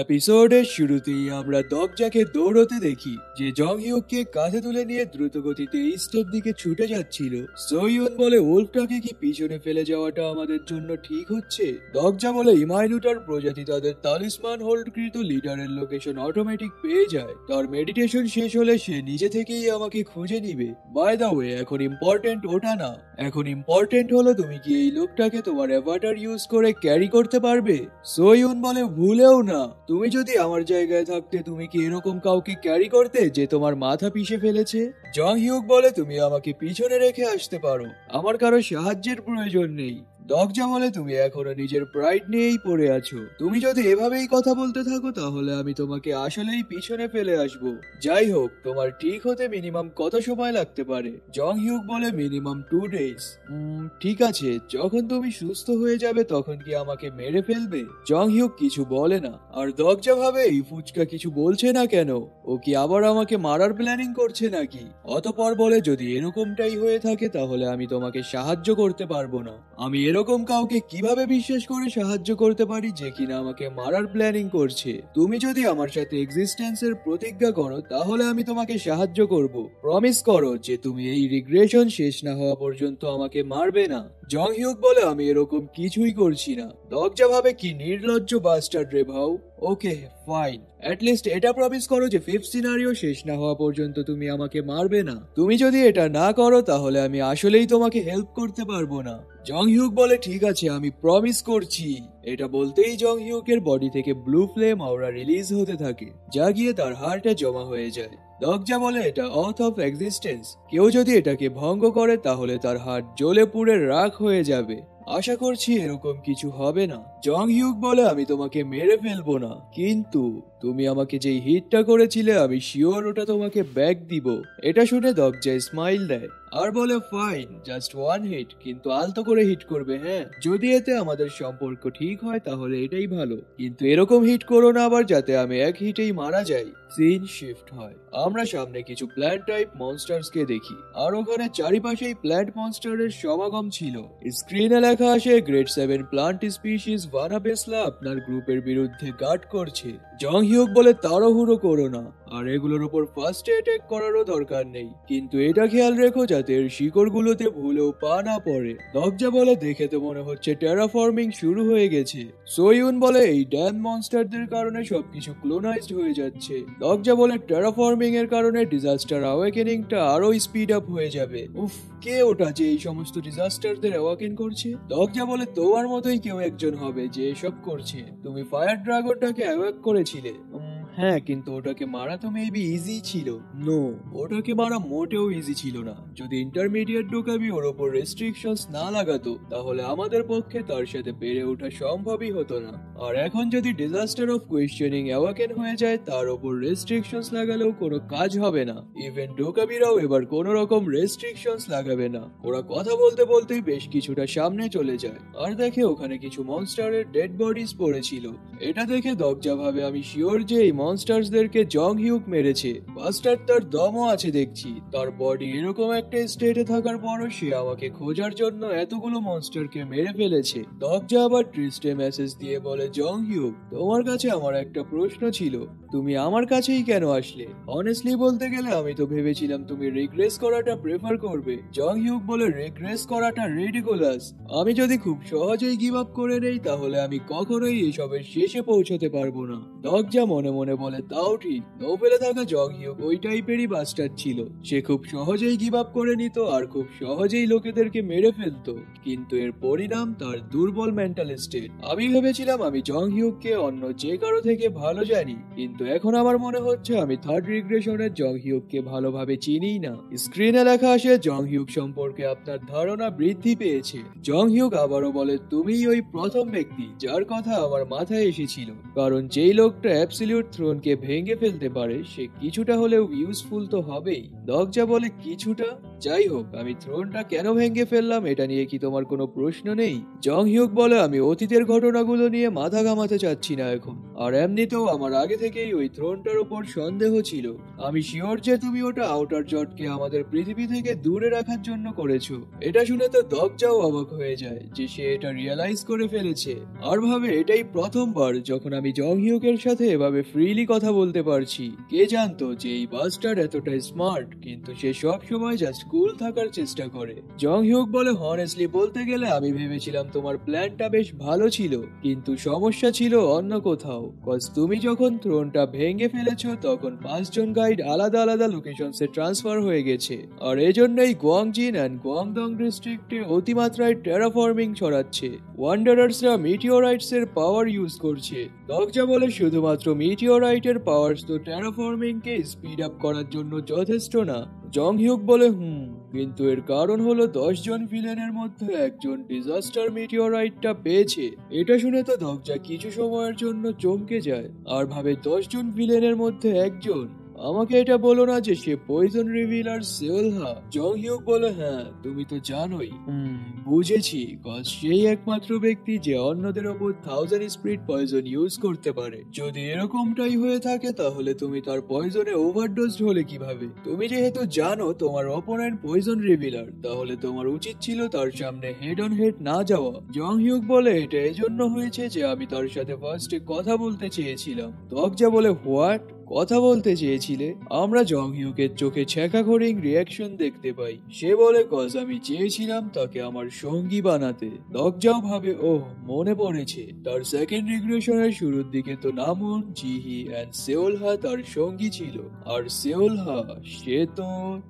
এপিসোডের শুরুতেই আমরা দগজাকে দৌড়তে দেখি, যে জং হিউককে কাঁধে তুলে নিয়ে দ্রুত গতিতে ইস্টের দিকে ছুটে যাচ্ছিল। সোইউন বলে, উল্ফটাকে কি পিছনে ফেলে যাওয়াটা আমাদের জন্য ঠিক হচ্ছে? দগজা বলে, ইমাইলুটার প্রজাতি তাদের তালিসমান হোল্ডকৃত লিডারের লোকেশন অটোমেটিক পেয়ে যায়। তার মেডিটেশন শেষ হলে সে নিজে থেকেই আমাকে খুঁজে নিবে। বাই দা ওয়ে, এখন ইম্পর্টেন্ট ওটা না, এখন ইম্পর্টেন্ট হলো তুমি কি এই লোকটাকে তোমার অ্যাভাটার ইউজ করে ক্যারি করতে পারবে। সোইউন বলে, ভুলেও না, তুমি যদি আমার জায়গায় থাকতে তুমি কি এরকম কাউকে ক্যারি করতে যে তোমার মাথা পিষে ফেলেছে? জং হিউক বলে, তুমি আমাকে পিছনে রেখে আসতে পারো, আমার কারো সাহায্যের প্রয়োজন নেই। দগজা বলে, তুমি এখনো নিজের প্রাইড নিয়েই পড়ে আছো, তুমি যদি এভাবেই কথা বলতে থাকো তাহলে আমি তোমাকে আসলেই পিছনে ফেলে আসবো। যাই হোক, তোমার ঠিক হতে মিনিমাম কত সময় লাগতে পারে? জং হিউক বলে, মিনিমাম 2 ডেজ। ঠিক আছে, যখন তুমি সুস্থ হয়ে যাবে তখন কি আমাকে মেরে ফেলবে? জং হিউক কিছু বলে না, আর দগজা ভাবে এই ফুচকা কিছু বলছে না কেন, ও কি আবার আমাকে মারার প্ল্যানিং করছে নাকি? অতঃপর বলে, যদি এরকমটাই হয়ে থাকে তাহলে আমি তোমাকে সাহায্য করতে পারবো না। আমি এরকম কাউকে কিভাবে বিশ্বাস করে সাহায্য করতে পারি যে কিনা আমাকে মারার প্ল্যানিং করছে? তুমি যদি আমার সাথে এক্সিস্টেন্সের প্রতিজ্ঞা করো তাহলে আমি তোমাকে সাহায্য করব। প্রমিস করো যে তুমি এই রিগ্রেশন শেষ না হওয়া পর্যন্ত আমাকে মারবে না। জং হিউক বলে, আমি এরকম কিছুই করছি না। দগজা ভাবে, কি নির্লজ্জ বাস্টার্ড রে ভাও। ওকে ফাইন, অ্যাটলিস্ট এটা প্রমিস করো যে 5th সিনারিও শেষ না হওয়া পর্যন্ত তুমি আমাকে মারবে না। তুমি যদি এটা না করো তাহলে আমি আসলেই তোমাকে হেল্প করতে পারবো না। জং হিউক বলে, ঠিক আছে, আমি প্রমিস করছি। এটা বলতেই জং হিউকের বডি থেকে ব্লু ফ্লেম অরা রিলিজ হতে থাকে, যা গিয়ে তার হার্টে জমা হয়ে যায়। দগজা বলে, এটা অথ অফ এক্সিস্টেন্স, কেউ যদি এটাকে ভঙ্গ করে তাহলে তার হার্ট জ্বলে পুড়ে রাখ হয়ে যাবে। আশা করছি এরকম কিছু হবে না। জং হিউক বলে, আমি তোমাকে মেরে ফেলবো না, কিন্তু তুমি আমাকে যেই হিটটা করেছিলে আমি শিওর ওটা তোমাকে ব্যাক দিব। এটা শুনে দগজা স্মাইল দেয় আর বলে, ফাইন, জাস্ট 1 হিট, কিন্তু আলতো করে হিট করবে, হ্যাঁ? যদি এতে আমাদের সম্পর্ক ঠিক হয় তাহলে এটাই ভালো, কিন্তু এরকম হিট করো না আবার যাতে আমি এক হিটেই মারা যাই। সিন শিফট হয়, আমরা সামনে কিছু প্ল্যান্ট টাইপ মনস্টার্স কে দেখি, আর ওখানে চারিপাশেই প্ল্যান্ট মনস্টারের সমাগম ছিল। স্ক্রিনে লেখা আসে, গ্রেড 7 প্লান্ট স্পিসিস ভানাবেসলা আপনার গ্রুপের বিরুদ্ধে গার্ড করছে। জং হিউক বলে, তাড়াহুড়ো করো না, আর এগুলোর উপর ফার্স্ট অ্যাটাক করারও দরকার নেই, কিন্তু এটা খেয়াল রেখো যাতে এর শিকড়গুলোতে ভুলেও পা না পড়ে। দগজা বলে, দেখে তো মনে হচ্ছে টেরাফর্মিং শুরু হয়ে গেছে। সোইউন বলে, এই ড্যাম মনস্টারদের কারণে সবকিছু ক্লোনাইজড হয়ে যাচ্ছে। দগজা বলে, টেরাফর্মিং এর কারণে ডিজাস্টার অ্যাওয়েকেনিংটা আরো স্পিড আপ হয়ে যাবে। উফ, কে ওটা যে এই সমস্ত ডিজাস্টারদের অ্যাওয়েকেন করছে? দগজা বলে, তোমার মতোই কেউ একজন হবে যে এসব করছে। তুমি ফায়ার ড্রাগনটাকে অ্যাওয়েক করেছিলে। হ্যাঁ, কিন্তু ওটাকে মারা তো মেবি ইজি ছিল। নো, ওটাকে মারা মোটেও ইজি ছিল না। যদি ইন্টারমিডিয়েট ডোকাবি ওর ওপর রেস্ট্রিকশনস না লাগাতো তাহলে আমাদের পক্ষে তার সাথে পেরে ওঠা সম্ভবই হতো না। আর এখন যদি ডিজাস্টার অফ কোয়েশ্চেনিং অ্যাওয়াকেন হয়ে যায়, তার ওপর রেস্ট্রিকশনস লাগালেও কোনো কাজ হবে না। ইভেন ডোকাবিরাও এবার কোনো রকম রেস্ট্রিকশনস লাগাবে না। ওরা কথা বলতে বলতেই বেশ কিছুটা সামনে চলে যায়, আর দেখে ওখানে কিছু মনস্টারের ডেড বডিজ পড়েছিল। এটা দেখে দগজা ভাবে, আমি শিওর যে এই মনস্টারসদেরকে জং হিউক মেরেছে। বাস্টার তার দমও আছে দেখছি, তার বডি এরকম একটা স্টেটে থাকার পরও সে আমাকে খোঁজার জন্য এতগুলো মনস্টারকে মেরে ফেলেছে। দগজা আবার ট্রিস্টে মেসেজ দিয়ে বলে, জং হিউক, তোমার কাছে আমার একটা প্রশ্ন ছিল, তুমি আমার কাছেই কেন আসলে? অনেস্টলি বলতে গেলে আমি তো ভেবেছিলাম তুমি রিগ্রেস করাটা প্রেফার করবে। জং হিউক বলে, রিগ্রেস করাটা রিডিকুলাস। আমি যদি খুব সহজেই গিভ আপ করে নেই তাহলে আমি কখনোই এসবের শেষে পৌঁছতে পারবো না। দগজা মনে মনে বলে, তাও ঠিক, নোবেলে থাকা জং হিউক ওই টাইপেরই বাস্টার ছিল। সে খুব সহজেই গিভ আপ করে নিত আর খুব সহজেই লোকেদেরকে মেরে ফেলতো, কিন্তু এর পরিণাম তার দুর্বল মেন্টাল স্টেট। আমি ভেবেছিলাম আমি জং হিউককে অন্য যে কারো থেকে ভালো জানি, কিন্তু এখন আমার মনে হচ্ছে আমি থার্ড রিগ্রেশনের জং হিউককে ভালোভাবে চিনি না। স্ক্রিনে লেখা আসে, জং হিউক সম্পর্কে আপনার ধারণা বৃদ্ধি পেয়েছে। জং হিউক আবারও বলে, তুমিই ওই প্রথম ব্যক্তি যার কথা আমার মাথায় এসেছিল, কারণ যেই লোকটা অ্যাবসলিউট থ্রোন থ্রোনকে ভেঙে ফেলতে পারে সে কিছুটা হলেও ইউজফুল তো হবেই। দগজা বলে কিছুটা? যাই হোক, আমি থ্রোনটা কেন ভেঙে ফেললাম এটা নিয়ে কি তোমার কোনো প্রশ্ন নেই? জং হিউক বলে আমি অতীতের ঘটনাগুলো নিয়ে মাথা ঘামাতে চাচ্ছি না এখন, আর এমনিতেও আমার আগে থেকেই ওই থ্রোনটার উপর সন্দেহ ছিল। আমি শিওর যে তুমি ওটা আউটার জটকে আমাদের পৃথিবী থেকে দূরে রাখার জন্য করেছো। এটা শুনে তো দগজাও অবাক হয়ে যায় যে সে এটা রিয়েলাইজ করে ফেলেছে, আর ভাবে এটাই প্রথমবার যখন আমি জং হিউকের সাথে এভাবে ফ্রিলি কথা বলতে পারছি। কে জানতো যে এই বাস্টার্ড এতটাই স্মার্ট, কিন্তু সে সব সময় জাস্ট কুল থাকার চেষ্টা করে। জং হিউক বলে হনেস্টলি বলতে গেলে আমি ভেবেছিলাম তোমার প্ল্যানটা বেশ ভালো ছিল, কিন্তু সমস্যা ছিল অন্য কোথাও। কজ তুমি যখন থ্রোনটা ভেঙে ফেলেছো তখন 5 জন গাইড আলাদা আলাদা লোকেশনসে ট্রান্সফার হয়ে গেছে, আর এজন্যই গোয়াংজিন এন্ড গোয়াংডং ডিস্ট্রিক্টে অতিমাত্রায় টেরাফর্মিং ছড়াচ্ছে। ওয়ান্ডারার্সরা মিটিওরাইটস এর পাওয়ার ইউজ করছে। দগজা বলে শুধুমাত্র মিটিওরাইটের পাওয়ার তো টেরাফর্মিং কে স্পিড আপ করার জন্য যথেষ্ট না। জং হিউক বলে কিন্তু এর কারণ হলো 10 জন ভিলেনের মধ্যে একজন ডিজাস্টার মিটিওরাইটটা পেয়েছে। এটা শুনে তো দগজা কিছু সময়ের জন্য চমকে যায় আর ভাবে 10 জন ভিলেনের মধ্যে একজন। আমাকে এটা বলো না যে সে পয়জন রিভিলার সেওলহা। জং হিউক বলে হ্যাঁ, তুমি তো জানোই। বুঝেছি, কজ সেই একমাত্র ব্যক্তি যে অন্যদের ওপর 1000 স্পিরিট পয়জন ইউজ করতে পারে। যদি এরকমটাই হয়ে থাকে তাহলে তুমি তার পয়জনে ওভারডোজড হলে কিভাবে? তুমি যেহেতু জানো তোমার অপোনেন্ট পয়জন রিভিলার, তাহলে তোমার উচিত ছিল তার সামনে হেড অন হেড না যাওয়া। জং হিউক বলে এটা এজন্য হয়েছে যে আমি তার সাথে ফার্স্টে কথা বলতে চেয়েছিলাম। দগজা বলে হোয়াট? কথা বলতে চেয়েছিলে? আমরা জং হিউকের চোখে ছ্যাঁকাখড়িং রিয়াকশন দেখতে পাই। সে বলে কজ আমি চেয়েছিলাম তাকে আমার সঙ্গী বানাতে। দগজাও ভাবে ওহ মনে পড়েছে, তার সেকেন্ড রিগ্রেশনের শুরুর দিকে তো নামুন, জিহি এন্ড সেওলহা তার সঙ্গী ছিল, আর সেওলহা সে তো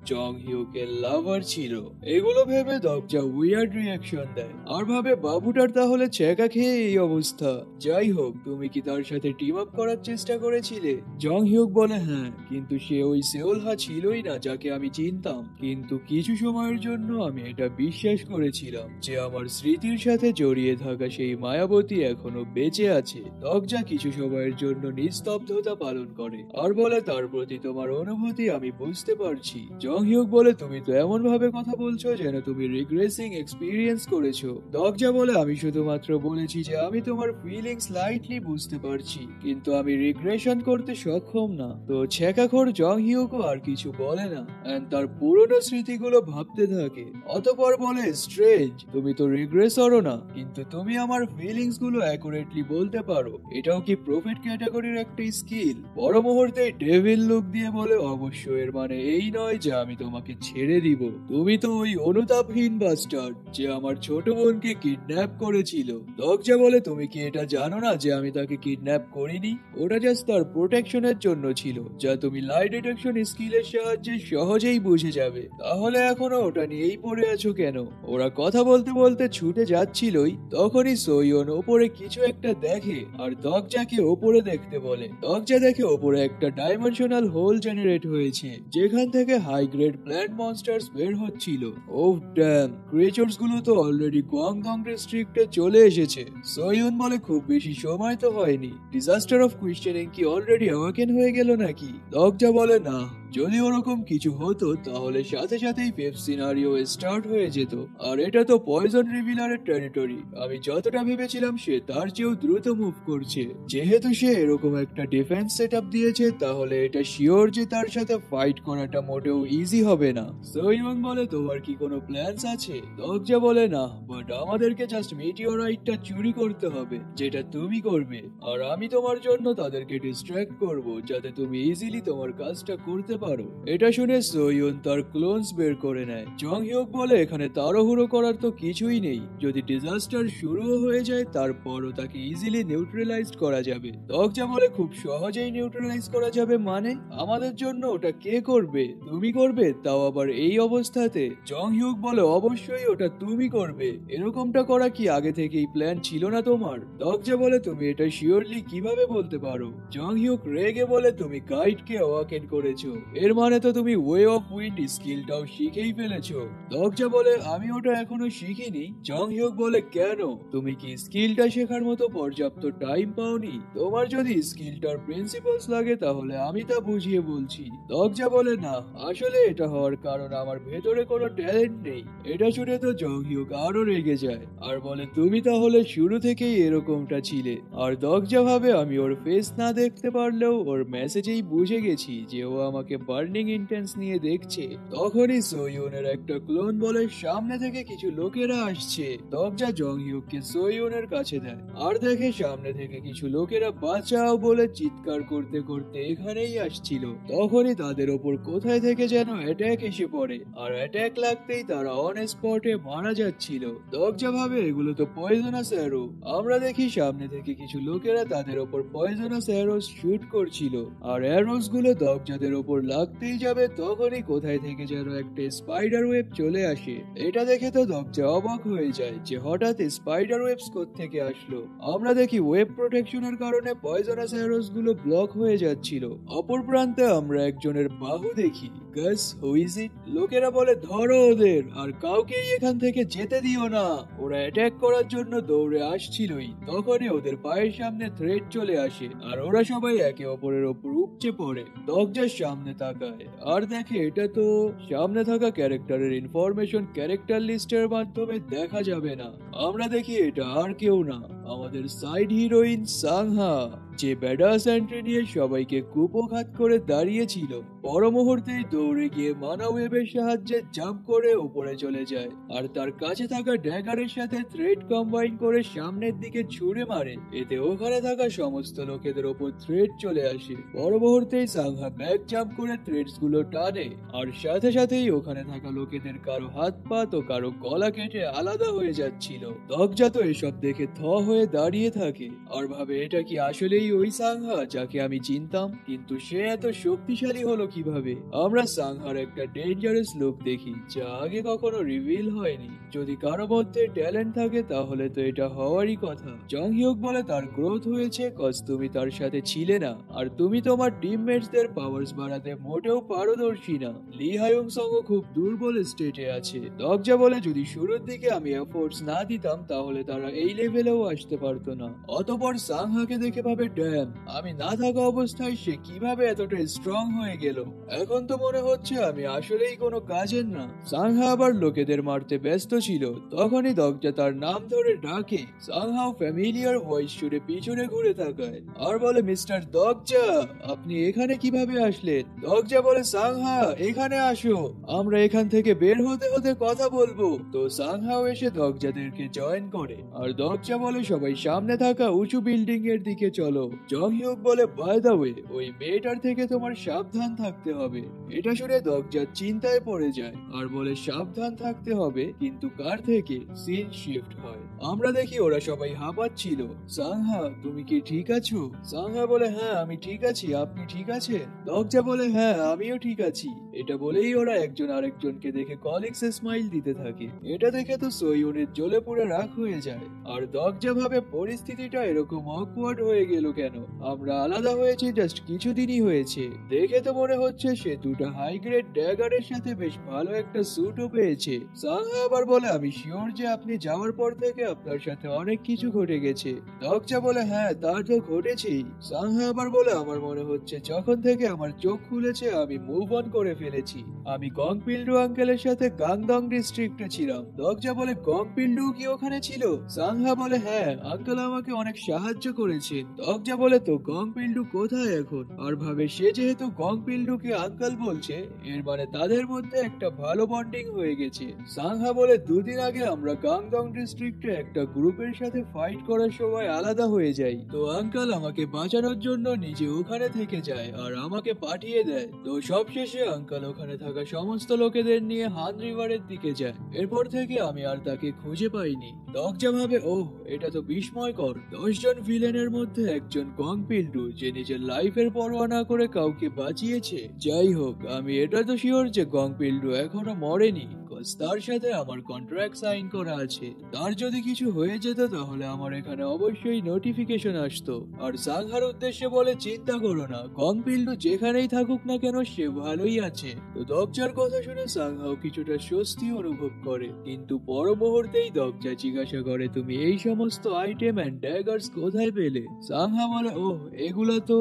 জং হিউকের লাভার ছিল। এগুলো ভেবে দগজা উইয়ার্ড রিয়াকশন দেয় আর ভাবে বাবুটার তাহলে ছ্যাঁকা খেয়ে এই অবস্থা। যাই হোক, তুমি কি তার সাথে টিম আপ করার চেষ্টা করেছিলে? জং হিউক বলে হ্যাঁ, কিন্তু সে ওই সেওলহা ছিলই না যাকে আমি চিনতাম। কিন্তু কিছু সময়ের জন্য আমি এটা বিশ্বাস করেছিলাম যে আমার স্মৃতির সাথে জড়িয়ে থাকা সেই মায়াবতী এখনো বেঁচে আছে। দগজা কিছু সময়ের জন্য নিস্তব্ধতা পালন করে আর বলে তার প্রতি তোমার অনুভূতি আমি বুঝতে পারছি। জং হিউক বলে তুমি তো এমন ভাবে কথা বলছো যেন তুমি রিগ্রেসিং এক্সপিরিয়েন্স করেছো। দগজা বলে আমি শুধুমাত্র বলেছি যে আমি তোমার ফিলিংস লাইটলি বুঝতে পারছি, কিন্তু আমি রিগ্রেশন করতে সক্ষম না। তো ছ্যাঁকাখোর জং হিউকও আর কিছু বলে না এন্ড তার পুরনো স্মৃতিগুলো ভাবতে থাকে। অতঃপর বলে স্ট্রেঞ্জ, তুমি তো রিগ্রেসরও না, কিন্তু তুমি আমার ফিলিংস গুলো অ্যাকুরেটলি বলতে পারো। এটাও কি প্রফিট ক্যাটাগরির একটা স্কিল? বড় মুহূর্তে ডেভিল লুক দিয়ে বলে অবশ্য এর মানে এই নয় যে আমি তোমাকে ছেড়ে দিব। তুমি তো ওই অনুতাপহীন বাস্টার্ড যে আমার ছোট বোনকে কিডন্যাপ করেছিল। দগজা বলে তুমি কি এটা জানো না যে আমি তাকে কিডন্যাপ করিনি? ওটা জাস্ট তার প্রোটেকশনের জন্য ছিল, যা তুমি লাই ডিটেকশন স্কিলের সাহায্যে সহজেই বুঝে যাবে। তাহলে এখনো ওটা নিয়েই পড়ে আছো কেন? ওরা কথা বলতে বলতে ছুটে যাচ্ছিলই, তখনই সোইয়ন ওপরে কিছু একটা দেখে আর দগজাকে ওপরে দেখতে বলে। দগজা দেখে ওপরে একটা ডাইমেনশনাল হোল জেনারেট হয়েছে যেখান থেকে হাই গ্রেড প্ল্যান্ট মনস্টার্স বের হচ্ছিল। ওহ ড্যাম, ক্রিয়েচার্স গুলো তো অলরেডি গোয়াংডং ডিস্ট্রিক্টে চলে এসেছে। সোইয়ন বলে খুব বেশি সময় তো হয়নি, ডিজাস্টার অফ কোয়েশ্চেনিং কি অলরেডি অ্যাওয়াকেন হয়ে গেল নাকি? দগজা বলে না, যদি ওরকম কিছু হতো তাহলে সাথে সাথেই ফিফথ সিনারিও স্টার্ট হয়ে যেত, আর এটা তো পয়জন রিভিলারের টেরিটরি। আমি যতটা ভেবেছিলাম সে তার চেয়েও দ্রুত মুভ করছে। যেহেতু সে এরকম একটা ডিফেন্স সেটআপ দিয়েছে তাহলে এটা শিওর যে তার সাথে ফাইট করাটা মোটেও ইজি হবে না। সোইয়ন বলে তোমার কি কোনো প্ল্যানস আছে? দগজা বলে না, বাট আমাদেরকে জাস্ট মিটিওরাইটটা চুরি করতে হবে, যেটা তুমি করবে, আর আমি তোমার জন্য তাদেরকে ডিস্ট্র্যাক্ট করব যাতে তুমি ইজিলি তোমার কাজটা করতে পারো। এটা শুনে সোইয়ন তার ক্লোনস বের করে নেয়। জং হিউক বলে এখানে তাড়াহুড়ো করার তো কিছুই নেই, যদি ডিজাস্টার শুরুও হয়ে যায় তারপরও তাকে ইজিলি নিউট্রালাইজড করা যাবে। দগজা বলে খুব সহজেই নিউট্রালাইজ করা যাবে মানে? আমাদের জন্য ওটা কে করবে? তুমি করবে, তাও আবার এই অবস্থাতে? জং হিউক বলে অবশ্যই ওটা তুমি করবে। এরকমটা করা কি আগে থেকেই প্ল্যান ছিল না তোমার? দগজা বলে তুমি এটা শিওরলি কিভাবে বলতে পারো? জং হিউক রেগে বলে তুমি গাইডকে অ্যাওয়াকেন করেছো, এর মানে তো তুমি ওয়ে অফ উইন্ড স্কিলটাও শিখেই ফেলেছো। দরজা বলে আমি ওটা এখনো শিখিনি। জং হিউক বলে কেন, তুমি কি স্কিলটা শেখার মতো পর্যাপ্ত টাইম পাওনি? তোমার যদি স্কিলটার প্রিন্সিপালস লাগে তাহলে আমি তা বুঝিয়ে বলছি। দরজা বলে না, আসলে এটা হওয়ার কারণ আমার ভেতরে কোনো ট্যালেন্ট নেই। এটা শুনে তো জং হিউক আরো রেগে যায় আর বলে তুমি তাহলে শুরু থেকেই এরকমটা ছিলে। আর দরজা ভাবে আমি ওর ফেস না দেখতে পারলেও ওর মেসেজেই বুঝে গেছি যে ও আমাকে বার্নিং ইন্টেন্স নিয়ে দেখছে। তখনই সোইউনের একটা ক্লোন বলে সামনে থেকে কিছু লোকেরা আসছে। দরজা জং হিউককে সোইউনের কাছে দেয় আর দেখে সামনে থেকে কিছু লোকেরা বাঁচাও বলে চিৎকার করতে করতে এখানেই আসছিল। তখনই তাদের ওপর কোথায় থেকে যেন অ্যাটাক এসে পড়ে আর অ্যাটাক লাগতেই তারা অন স্পটে মারা যাচ্ছিল। দরজা ভাবে এগুলো তো পয়জনাস অ্যারো। আমরা দেখি সামনে থেকে কিছু লোকেরা তাদের ওপর পয়জনাস অ্যারোস শুট করছিল আর অ্যারোস গুলো দরজাদের ওপর লাগতেই যাবে তখনই কোথায় থেকে যেন একটা স্পাইডার ওয়েব চলে আসে। এটা দেখে তো দরজা অবাক হয়ে যায় যে হঠাৎ স্পাইডার ওয়েবস কোত্থেকে আসলো। আমরা দেখি ওয়েব প্রোটেকশনের কারণে পয়জনাস অ্যারোস গুলো ব্লক হয়ে যাচ্ছিল। অপর প্রান্তে আমরা একজনের বাহু দেখি। গাস হু ইজ ইট? লোকেরা বলে ধরো ওদের আর কাউকেই এখান থেকে যেতে দিও না। ওরা অ্যাটাক করার জন্য দৌড়ে আসছিলই তখনই ওদের পায়ের সামনে থ্রেট চলে আসে আর ওরা সবাই একে অপরের ওপর উপচে পড়ে। দরজার সামনে তাকায় আর দেখে এটা তো সামনে থাকা ক্যারেক্টারের ইনফরমেশন ক্যারেক্টার লিস্টের মাধ্যমে দেখা যাবে না। আমরা দেখি এটা আর কেউ না, আমাদের সাইড হিরোইন সাংহা, যে ব্যাডাস এন্ট্রি নিয়ে সবাইকে কুপঘাত করে দাঁড়িয়েছিল। পর মুহূর্তেই দৌড়ে গিয়ে মানা ওয়েবের সাহায্যে জাম্প করে উপরে চলে যায় আর তার কাছে থাকা ড্যাগারের সাথে থ্রেড কম্বাইন করে সামনের দিকে ছুড়ে মারে। এতে ওখানে থাকা সমস্ত লোকেদের ওপর থ্রেড চলে আসে। পর মুহূর্তেই সাংহা ব্যাক জাম্প করে থ্রেডস গুলো টানে আর সাথে সাথেই ওখানে থাকা লোকেদের কারো হাত পা তো কারো গলা কেটে আলাদা হয়ে যাচ্ছিল। দরজা তো এসব দেখে থ হয়ে দাঁড়িয়ে থাকে আর ভাবে এটা কি আসলেই ওই সাংহা যাকে আমি চিনতাম, কিন্তু সে এত শক্তিশালী হলো কিভাবে? আমরা সাংহার একটা ডেঞ্জারাস লুক দেখি যা আগে কখনো রিভিল হয়নি। যদি কারো মধ্যে ট্যালেন্ট থাকে তাহলে তো এটা হওয়ারই কথা। জং হিউক বলে তার গ্রোথ হয়েছে কজ তুমি তার সাথে ছিলে না আর তুমি তোমার টিমমেটসদের পাওয়ার্স বাড়াতে মোটেও পারদর্শী না। লি হায়ুং সং খুব দুর্বল স্টেটে আছে। দরজা বলে যদি শুরুর দিকে আমি এফোর্টস না দিতাম তাহলে তারা এই লেভেলেও আসতে পারতো না। অতঃপর সাংহাকে দেখে ভাবে ড্যাম, আমি না থাকা অবস্থায় সে কিভাবে এতটা স্ট্রং হয়ে গেল। এখন তো মনে হচ্ছে আমি আসলেই কোনো কাজের না। সাংহা আবার লোকেদের মারতে ব্যস্ত ছিল তখনই দরজা তার নাম ধরে ডাকে। সাংহাও ফ্যামিলিয়ার ভয়েস শুনে পিছনে ঘুরে তাকায় আর বলে মিস্টার দরজা, আপনি এখানে কিভাবে আসলেন? দরজা বলে সাংহা এখানে আসো, আমরা এখান থেকে বের হতে হতে কথা বলবো। তো সাংহাও এসে দরজাদেরকে জয়েন করে আর দরজা বলে সবাই সামনে থাকা উঁচু বিল্ডিং এর দিকে চলো। জং হিউক বলে বাই দ্য ওয়ে ওই মেয়েটার থেকে তোমার সাবধান থাকতে হবে। এটা শুনে দরজা চিন্তায় পড়ে যায় আর বলে সাবধান থাকতে হবে, কিন্তু কার থেকে? সিন শিফট হয়। আমরা দেখি ওরা সবাই হাঁপাচ্ছিল। সাংহা তুমি কি ঠিক আছো? সাংহা বলে হ্যাঁ আমি ঠিক আছি, আপনি ঠিক আছেন? দরজা বলে হ্যাঁ আমিও ঠিক আছি। এটা বলেই ওরা একজন আরেকজনকে দেখে কলিগস স্মাইল দিতে থাকে। এটা দেখে তো সোইউনের জ্বলে পুরো রাগ হয়ে যায় আর দরজা ভাবে পরিস্থিতিটা এরকম অকওয়ার্ড হয়ে গেল কেন? আমরা আলাদা হয়েছি জাস্ট কিছুদিনই হয়েছে, দেখে তো মনে হচ্ছে সে দুটো হাই গ্রেড ড্যাগারের সাথে বেশ ভালো একটা স্যুটও পেয়েছে। সাংহা আবার বলে আমি শিওর যে আপনি যাওয়ার পর থেকে আপনার সাথে অনেক কিছু ঘটে গেছে। দরজা বলে হ্যাঁ তা তো ঘটেছেই। সাংহা আবার বলে আমার মনে হচ্ছে যখন থেকে আমার চোখ খুলেছে আমি মুভ অন করে ফেলেছি। আমি গংপিল্ডু আঙ্কেলের সাথে গাংদং ডিস্ট্রিক্টে ছিলাম। দরজা বলে গংপিল্ডু কি ওখানে ছিল? সাংহা বলে হ্যাঁ আঙ্কেল আমাকে অনেক সাহায্য করেছেন। দরজা বলে তো গংপিল্ডু কোথায় এখন? আর ভাবে সে যেহেতু গংপিল্ডুকে আঙ্কেল বলছে এর মানে তাদের মধ্যে একটা ভালো বন্ডিং হয়ে গেছে। সাংহা বলে দুদিন আগে আমরা গাংদং ডিস্ট্রিক্টে একটা গ্রুপের সাথে ফাইট করার সময় আলাদা হয়ে যাই, তো আঙ্কেল আমাকে বাঁচানোর জন্য নিজে ওখানে থেকে যায় আর আমাকে পাঠিয়ে দেয়। তো সবশেষে আঙ্কেল ওখানে থাকা সমস্ত লোকেদের নিয়ে হান রিভারের দিকে যায়। এরপর থেকে আমি আর তাকে খুঁজে পাইনি। দরজা ভাবে ওহ এটা তো বিস্ময়কর, 10 জন ভিলেনের মধ্যে একজন গংপিল্ডু যে নিজের লাইফের পরোয়া না করে কাউকে বাঁচিয়েছে। যাই হোক আমি এটা তো শিওর যে গংপিল্ডু এখনো মরেনি, বিকজ তার সাথে আমার কন্ট্রাক্ট সাইন করা আছে। তার যদি কিছু হয়ে যেত তাহলে আমার এখানে অবশ্যই নোটিফিকেশন আসতো। আর সাংহার উদ্দেশ্যে বলে, চিন্তা করো না, কংপিল্ডু যেখানেই থাকুক না কেন সে ভালোই আছে। তো দগজার কথা শুনে সাংহাও কিছুটা স্বস্তি অনুভব করে, কিন্তু পর মুহূর্তেই দগজা জিজ্ঞাসা করে, তুমি এই সমস্ত আইটেম এন্ড ড্যাগার্স কোথায় পেলে? সাংহা বলে, ওহ এগুলো তো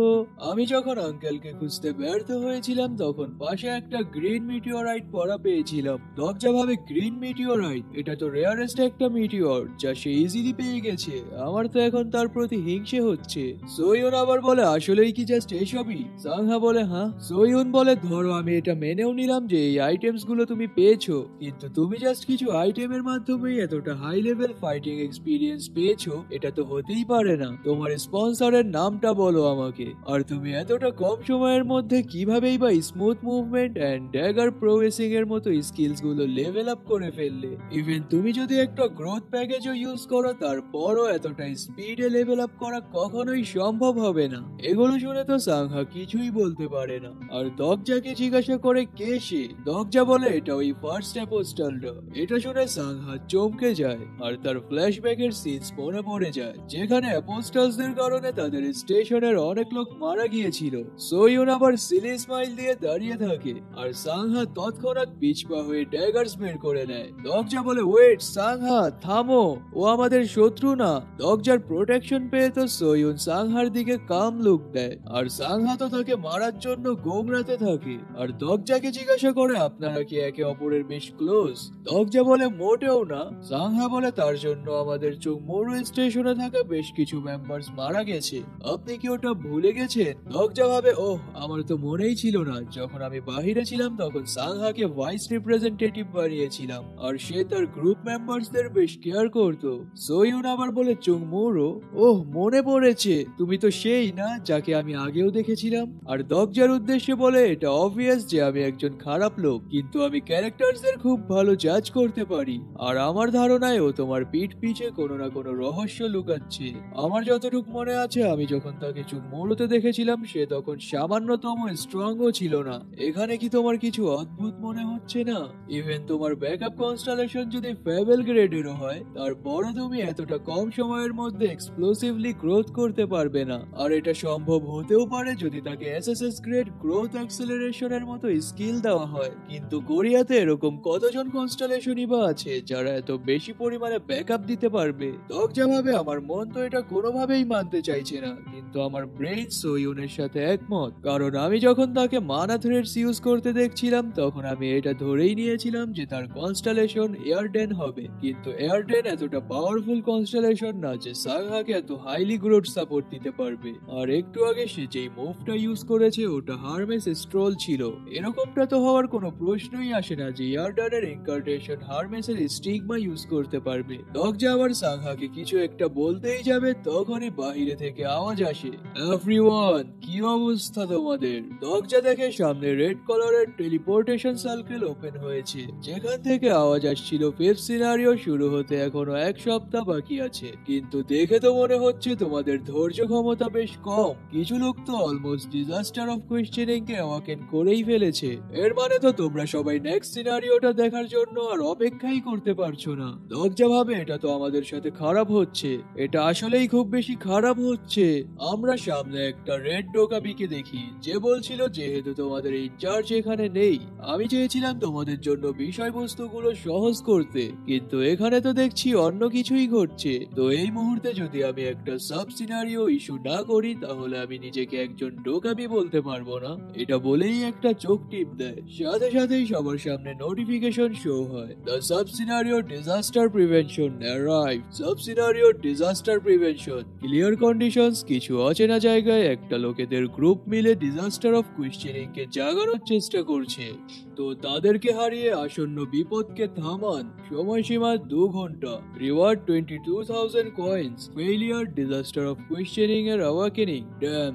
আমি যখন আঙ্কেলকে খুঁজতে ব্যর্থ হয়েছিলাম তখন পাশে একটা গ্রিন মিটিওরাইট পড়া পেয়েছিলাম। দগজা ভাবে, গ্রিন মিটিওরাইট? এটা তো রেয়ারেস্ট একটা মিটিওর যা সে ইজিলি পেয়ে গেছে। আমার তো এখন তার প্রতি হিংসে হচ্ছে। সোয়ুন আবার বলে, আসলেই কি জাস্ট এসবই? সাংহা বলে, হ্যাঁ। সোয়ুন বলে, ধরো আমি এটা মেনেও নিলাম যে এই আইটেমস গুলো তুমি পেয়েছো, কিন্তু তুমি জাস্ট কিছু আইটেমের মাধ্যমেই এতটা হাই লেভেল ফাইটিং এক্সপিরিয়েন্স পেয়েছো, এটা তো হতেই পারে না। তোমার স্পন্সরের নামটা বলো আমাকে। আর তুমি এতটা কম সময়ের মধ্যে কিভাবেই বা smooth movement and dagger progressing এর মতো স্কিলস গুলো লেভেল আপ করে ফেললে? ইভেন তুমি যদি একটা গ্রোথ প্যাকেজও ইউজ করো তারপরও এতটা স্পিডে লেভেল আপ করা কখনোই সম্ভব হবে না। এগুলো শুনে তো সাংহা কিছুই বলতে পারে না। আর দগজাকে জিজ্ঞাসা করে, কে সে? দগজা বলে, এটা ওই ফার্স্ট অ্যাপোস্টলটা। এটা শুনে সাংহা চমকে যায় আর তার ফ্ল্যাশব্যাকের সিনস মনে পড়ে যায়, যেখানে অ্যাপোস্টলসদের কারণে তাদের স্টেশনের অনেক লোক মারা গিয়েছিল। সোয়ুন আবার সিলি স্মাইল দিয়ে দাঁড়িয়ে থাকে আর সাংহা তৎক্ষণাৎ পিছপা হয়ে ড্যাগার্স বের করে নেয়। দগজা বলে, ওয়েট সাংহা, থামো, ও আমাদের শত্রু না। দগজার প্রোটেকশন পেয়ে তো সোয়ুন সাংহার দিকে কাম লুক দেয় আর সাংহা তো তাকে মারার জন্য গোমরাতে থাকে। আর দগজাকে জিজ্ঞাসা করে, আপনারা কি একে অপরের বেশ ক্লোজ? দগজা বলে, মোটেও না। সাংহা বলে, তার জন্য আমাদের চুংমোরু স্টেশনে থাকা বেশ কিছু মেম্বার্স মারা গেছে, আপনি কি ওটা ভুলে গেছেন? দগজা ভাবে, ওহ আমার তো মনেই ছিল না, যখন আমি বাহিরে ছিলাম তখন সাংহাকে ভাইস রিপ্রেজেন্টেটিভ বানিয়েছিলাম আর সে তার গ্রুপ মেম্বার্সদের বেশ কেয়ার করতো। সোয়ুন আবার বলে, চুংমোরু? ওহ মনে পড়েছে, তুমি তো সেই না যাকে আমি আগেও দেখেছিলাম। আর দগজার উদ্দেশ্যে বলে, এটা অবভিয়াস যে আমি একজন খারাপ লোক, কিন্তু আমি ক্যারেক্টারসদের খুব ভালো জাজ করতে পারি। আর আমার ধারণায় ও তোমার পিঠ পিছে কোনো না কোনো রহস্য লুকাচ্ছে। আমার যতটুকু মনে আছে, আমি যখন তাকে চুংমোরুতে দেখেছিলাম সে তখন সামান্যতম স্ট্রংও ছিল না। এখানে কি তোমার কিছু অদ্ভুত মনে হচ্ছে না? ইভেন তোমার ব্যাকআপ কনস্টেলেশন যদি ফেবেল গ্রেডেরও হয়, তারপরও তুমি এতটা কম সময়ের মধ্যে এক্সপ্লোসিভলি গ্রোথ করতে পারবে না। আর এটা সম্ভব হতেও পারে যদি তাকে এসএসএস গ্রেড গ্রোথ অ্যাক্সেলারেশনের মতো স্কিল দেওয়া হয়, কিন্তু কোরিয়াতে এরকম কতজন কনস্টেলেশনই বা আছে যারা এত বেশি পরিমাণে ব্যাকআপ দিতে পারবে? দগজা ভাবে, আমার মন তো এটা কোনোভাবেই মানতে চাইছে না, কিন্তু আমার ব্রেইন সোয়ুনের সাথে একমত, কারণ আমি যখন তাকে মানা থ্রেডস ইউজ করতে দেখছিলাম তখন আমি এটা ধরেই নিয়েছিলাম যে তার কনস্টেলেশন এয়ারডেন হবে, কিন্তু এয়ারডেন এতটা পাওয়ারফুল কনস্টেলেশন না যে সাংহাকে এত হাইলি গ্রোথ সাপোর্ট দিতে পারবে। আর একটু আগে সে যেই মুভটা ইউজ করেছে ওটা হারমেস স্ট্রোল ছিল। এরকমটা তো হওয়ার কোনো প্রশ্নই আসে না যে এয়ারডেনের ইনকার্নেশন হারমেসের স্টিগমা ইউজ করতে পারবে। দগজা আবার সাংহাকে কিছু একটা বলতেই যাবে, তখনই বাইরে থেকে আওয়াজ আসে, এভরিওয়ান কি অবস্থা তোমাদের? দগজা দেখে সামনে রেড কালারের টেলিপোর্টেশন সার্কেল ওপেন হয়েছে, যেখান থেকে আওয়াজ আসছিল ফিফথ সিনারিও শুরু হতে এখনো এক সপ্তাহ বাকি আছে। কিন্তু দেখে তো মনে হচ্ছে তোমাদের ধৈর্য ক্ষমতা বেশ কম। কিছু লোক তো অলমোস্ট ডিজাস্টার অফ কোয়েশ্চেনিং কে অ্যাওয়াকেন করেই ফেলেছে। এর মানে তো তোমরা সবাই নেক্সট সিনারিওটা দেখার জন্য আর অপেক্ষাই করতে পারছো না। দগজা ভাবে, এটা তো আমাদের সাথে খারাপ হচ্ছে, এটা আসলেই খুব বেশি খারাপ হচ্ছে। আমরা সামনে একটা রেড ডোকাবিকে দেখি যে বলছিল, যেহেতু তোমাদের ইনচার্জ এখানে নেই, আমি চেয়েছিলাম তোমাদের জন্য বিষয়বস্তুগুলো সহজ করতে, কিন্তু এখানে তো দেখছি অন্য কিছুই ঘটছে। তো এই মুহূর্তে যদি আমি একটা সাব সিনারিও ইস্যু না করি তাহলে আমি নিজেকে একজন ডোকাবি বলতে পারবো না। এটা বলেই একটা চোখ টিপ দেয়, সাথে সাথেই সবার সামনে নোটিফিকেশন শো হয়, the sub scenario disaster prevention arrive. Sub scenario disaster prevention clear conditions. কিছু অচেনা জায়গায় একটা লোকেদের গ্রুপ মিলে ডিজাস্টার অফ কোয়েশ্চেনিং কে জাগানোর চেষ্টা করছে, তো তাদেরকে হারিয়ে আসন্ন বিপদকে থামান। সময়সীমা 2 ঘন্টা, reward 22,000 coins, failure disaster of questioning এর অ্যাওয়াকেনিং। ড্যাম,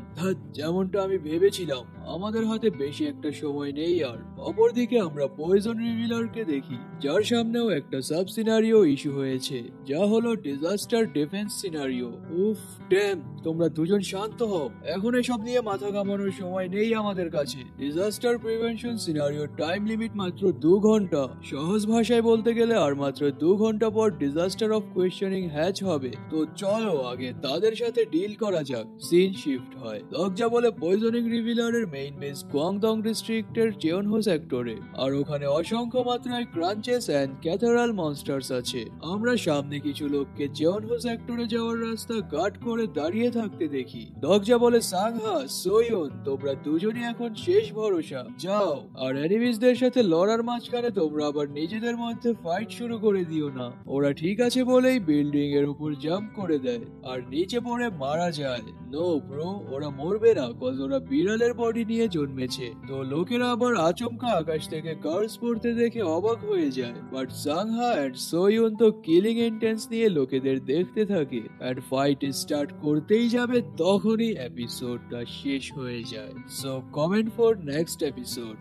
যেমনটা আমি ভেবেছিলাম, আমাদের হাতে বেশি একটা সময় নেই আর। অপরদিকে আমরা পয়জন রিভিলারকে দেখি, যার সামনেও একটা সাব সিনারিও ইস্যু হয়েছে, যা হলো ডিজাস্টার ডিফেন্স সিনারিও। উফ ড্যাম, তোমরা দুজন শান্ত হও, এখন এসব নিয়ে মাথা ঘামানোর সময় নেই আমাদের কাছে। Disaster prevention scenario time limit মাত্র 2 ঘন্টা। সহজ ভাষায় বলতে গেলে আর মাত্র 2 ঘন্টা পর ডিজাস্টার অফ কোয়েশ্চেনিং হ্যাচ হবে। তো চলো আগে তাদের সাথে ডিল করা যাক। সিন শিফট হয়। দরজা বলে পয়জনিং রিভিলারের মেইন বেস গুয়াংডং ডিস্ট্রিক্টের চেওনহো সেক্টরে, আর ওখানে অসংখ্য মাত্রায় ক্রাঞ্চেস এন্ড ক্যাথারাল মনস্টার্স আছে। আমরা সামনে কিছু লোককে চেওনহো সেক্টরে যাওয়ার রাস্তা গার্ড করে দাঁড়িয়ে থাকতে দেখি। দরজা বলে সাংহা, সোয়ুন, তোমরা দুজনই এখন শেষ ভরসা, যাও। আর এনিমিসদের সাথে লড়ার মাঝখানে তোমরা আবার নিজেদের মধ্যে ফাইট শুরু করে দিও না। ওরা ঠিক আছে বলেই বিল্ডিং এর উপর জাম্প করে দেয় আর নিচে পড়ে মারা যায়। নো ব্রো, ওরা মরবে না, কজ ওরা বিড়ালের বডি নিয়ে জন্মেছে। তো লোকেরা আবার আচমকা আকাশ থেকে কার্স পড়তে দেখে অবাক হয়ে যায়। বাট সাংহা এন্ড সোয়ুন তো কিলিং ইন্টেন্স নিয়ে লোকেদের দেখতে থাকে, এন্ড ফাইট স্টার্ট করতেই যাবে তখনই এপিসোডটা শেষ হয়ে যায়। So comment for next episode.